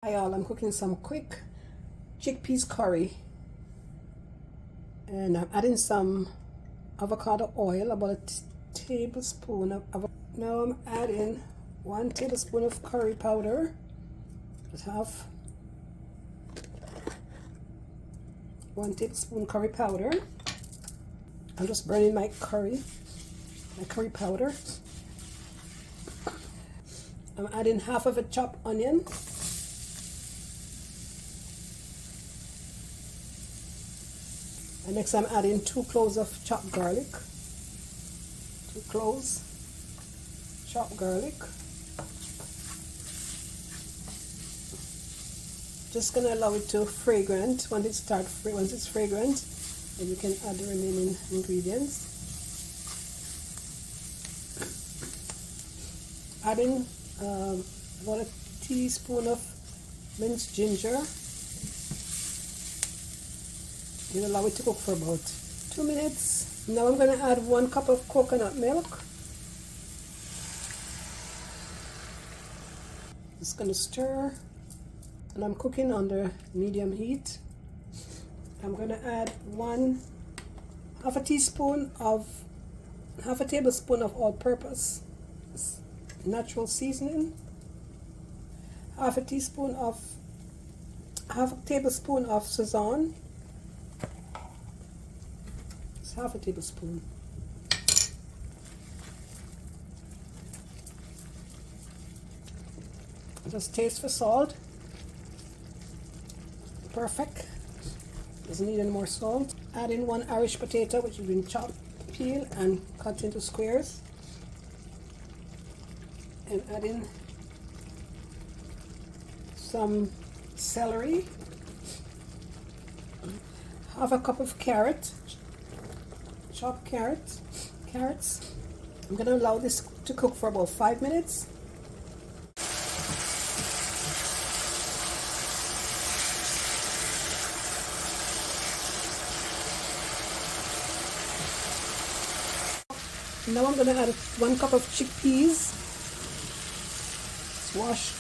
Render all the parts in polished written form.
Hi all, I'm cooking some quick chickpeas curry and I'm adding some avocado oil, about a tablespoon of avocado. Now I'm adding 1 tablespoon of curry powder. Just have 1 tablespoon curry powder. I'm just burning my curry powder. I'm adding half of a chopped onion. And next I'm adding 2 cloves of chopped garlic. 2 cloves chopped garlic. Just gonna allow it to fragrant. Once it's fragrant, then you can add the remaining ingredients. Adding about a teaspoon of minced ginger. We'll allow it to cook for about 2 minutes. Now I'm going to add 1 cup of coconut milk. Just going to stir, and I'm cooking under medium heat. I'm going to add half a tablespoon of all-purpose natural seasoning, half a tablespoon of Sazon. Half a tablespoon. Just taste for salt. Perfect. Doesn't need any more salt. Add in 1 Irish potato, which has been chopped, peeled, and cut into squares. And add in some celery. Half a cup of chopped carrots. I'm going to allow this to cook for about 5 minutes. Now I'm going to add 1 cup of chickpeas. Wash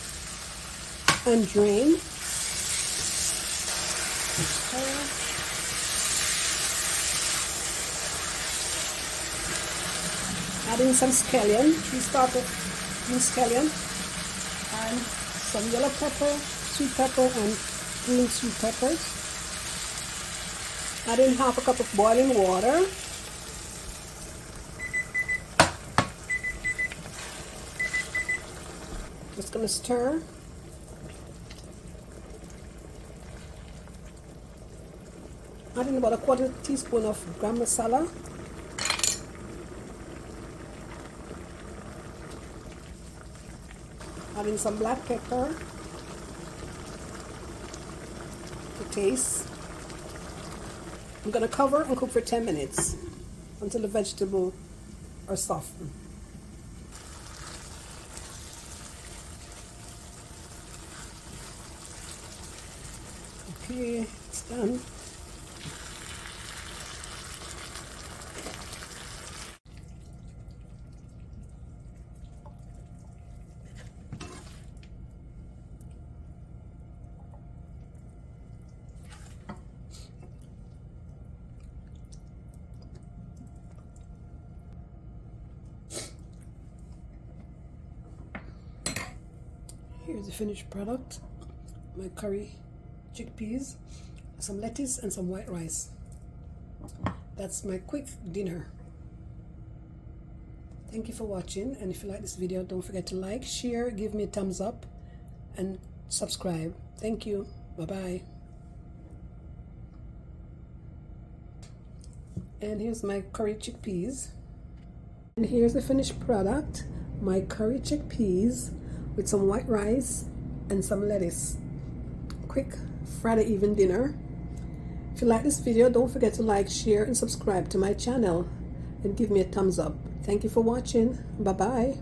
and drain. Adding some scallion, 3 stalks of green scallion, and some yellow pepper, sweet pepper, and green sweet peppers. Adding half a cup of boiling water. Just going to stir. Adding about a 1/4 teaspoon of garam masala. Adding some black pepper to taste. I'm going to cover and cook for 10 minutes until the vegetables are softened. Okay, it's done. Here's the finished product. My curry chickpeas, some lettuce, and some white rice. That's my quick dinner. Thank you for watching, and if you like this video, don't forget to like, share, give me a thumbs up, and subscribe. Thank you. Bye-bye. And here's my curry chickpeas. And here's the finished product, my curry chickpeas with some white rice and some lettuce. Quick Friday evening dinner. If you like this video, don't forget to like, share, and subscribe to my channel, and give me a thumbs up. Thank you for watching. Bye bye.